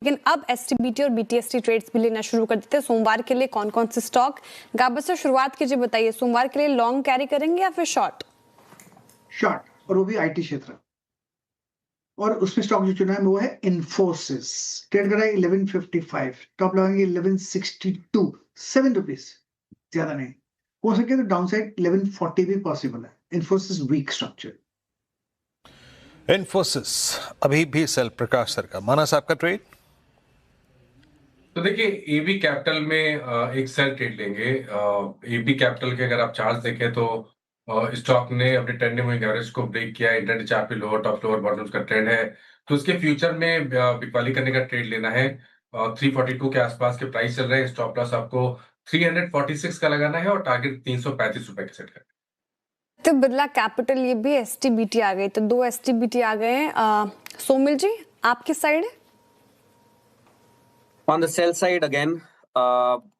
लेकिन अब एसटीबीटी और बीटीएसटी ट्रेड्स भी लेना शुरू कर देते हैं। सोमवार के लिए कौन कौन से स्टॉक, गाबा से शुरुआत कीजिए, बताइए सोमवार के लिए लॉन्ग कैरी करेंगे या फिर शॉर्ट? शॉर्ट, और वो भी आईटी क्षेत्र। और उसमें स्टॉक जो चुना है वो है इन्फोसिस, ट्रेड कर रहा है 1155, टॉप लगाएंगे 1162, 7 रुपीज, ज्यादा नहीं हो सके तो डाउनसाइड 1140 भी पॉसिबल है। Infosys week structure. इन्फोसिस अभी भी सेल। प्रकाश सर का माना साहब का ट्रेड। तो देखिए एबी कैपिटल में एक सेल ट्रेड लेंगे। एबी कैपिटल के अगर आप चार्ट देखें तो स्टॉक ने अपने ट्रेंडिंग मूविंग एवरेज को ब्रेक किया। इंटरडे चार्ट पे लोअर टॉप लोअर बॉटम्स का ट्रेंड है, तो उसके फ्यूचर में बिकवाली करने का ट्रेड लेना है। 342 के आसपास के प्राइस चल रहे हैं। स्टॉप लॉस आपको 346 का लगाना है और टारगेट 335 रुपए के सेट करना है। तो बिरला कैपिटल, ये भी एसटीबीटी आ गई, तो 2 एसटीबीटी आ गए हैं। सोमिल जी, आपकी side? On the sell side again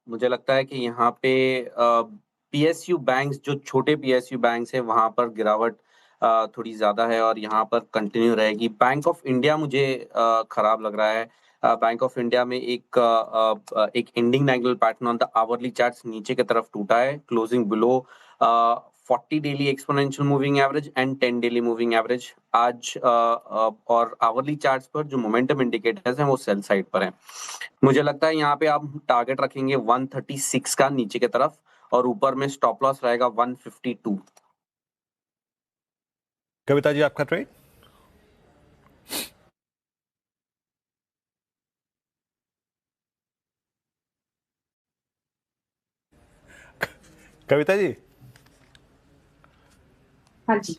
मुझे लगता है कि यहाँ पे पीएसयू बैंक्स, जो छोटे पीएसयू बैंक्स है, वहां पर गिरावट थोड़ी ज्यादा है और यहाँ पर कंटिन्यू रहेगी। बैंक ऑफ इंडिया मुझे खराब लग रहा है। बैंक ऑफ इंडिया में एक ending diagonal pattern on the hourly charts नीचे की तरफ टूटा है, closing below 40 daily exponential moving average and 10 daily moving average आज और आवरली चार्ट्स पर जो मोमेंटम इंडिकेटर्स हैं वो सेल साइड पर हैं। मुझे लगता है यहाँ पे आप टारगेट रखेंगे 136 का नीचे की तरफ और ऊपर में स्टॉप लॉस रहेगा 152। कविता जी, आपका ट्रेड? कविता जी? हाँ जी।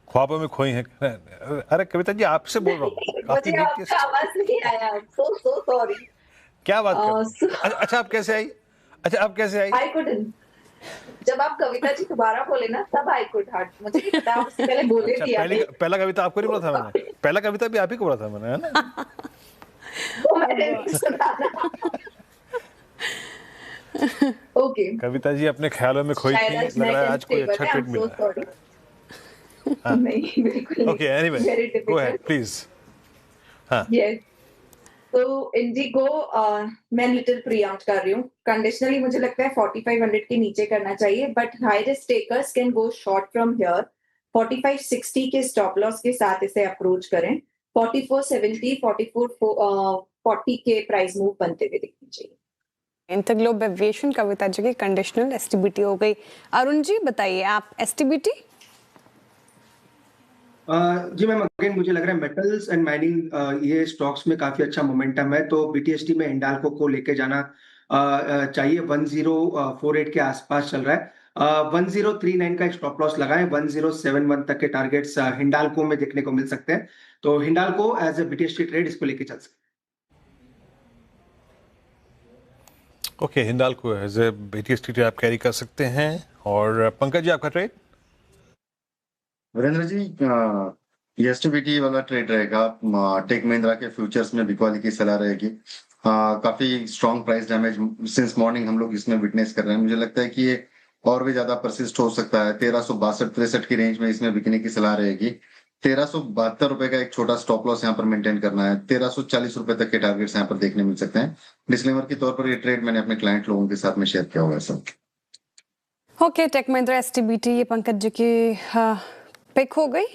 ख्वाबों में खोई हैं। अरे कविता जी, आपसे बोल रहा हूँ। मुझे आपका आवाज नहीं आया। so sorry। क्या बात कर? अच्छा, आप कैसे आई? अच्छा, आप कैसे आई? I couldn't। जब आप कविता जी दोबारा बोले ना तब I could hurt। मुझे नहीं पता, आप उससे पहले बोले थे। पहला कविता आपको नहीं बोला था मैंने? पहला कविता भी आप ही को बोला था मैंने, है ना? वो मैंने नहीं सुना था। ओके। कविता जी अपने ख्यालों में खोई थी, लग रहा है आज कोई अच्छा ट्रेड मिला है। नहीं, बिल्कुल नहीं। Okay, anyway go ahead please. हाँ, यस। तो इंडिगो मैं लिटिल प्री आउट कर रही हूँ। कंडीशनली मुझे लगता है 4500 के नीचे करना चाहिए, but high risk takers can go short from here. 4560 के स्टॉप लॉस के साथ इसे अप्रोच करें। 4470, 4440 के प्राइस मूव बनते हुए दिखनी चाहिए। इंटरग्लोब एविएशन, कविता जी की कंडीशनल एसटीबीटी हो गई। अरुण जी बताइए, आप एसटीबीटी? जी मैम, अगेन मुझे लग रहा है मेटल्स एंड माइनिंग ये स्टॉक्स में काफी अच्छा मोमेंटम है, तो बीटीएसटी में हिंडाल्को को लेके जाना चाहिए। 1048 के आसपास चल रहा है। 1039 का एक स्टॉप लॉस लगाएं। 1071 तक के टारगेट्स हिंडाल्को में देखने को मिल सकते हैं, तो Hindalco as a BTST trade इसको लेके चल सकते हैं। Okay, Hindalco as a BTST trade आप कैरी कर सकते हैं। और पंकज जी, आपका ट्रेड? वीरेंद्र जी, एसटीबीटी वाला ट्रेड रहेगा। टेक महिंद्रा के फ्यूचर्स में बिकवाली की सलाह रहेगी। काफी strong price damage since morning हम लोग इसमें विटनेस कर रहे हैं। मुझे लगता है कि ये और भी ज्यादा परसिस्ट हो सकता है। 1362-63 की रेंज में इसमें बिकने की सलाह रहेगी। 1372 रुपए का एक छोटा स्टॉप लॉस यहाँ पर मेंटेन करना है। 1340 रुपए तक के टारगेट्स यहाँ पर देखने मिल सकते हैं। डिस्क्लेमर के तौर पर ये ट्रेड मैंने अपने क्लाइंट लोगों के साथ में शेयर किया हुआ है sir. Okay, Tech Mahindra STBT, ये पंकज जी की पिक हो गई।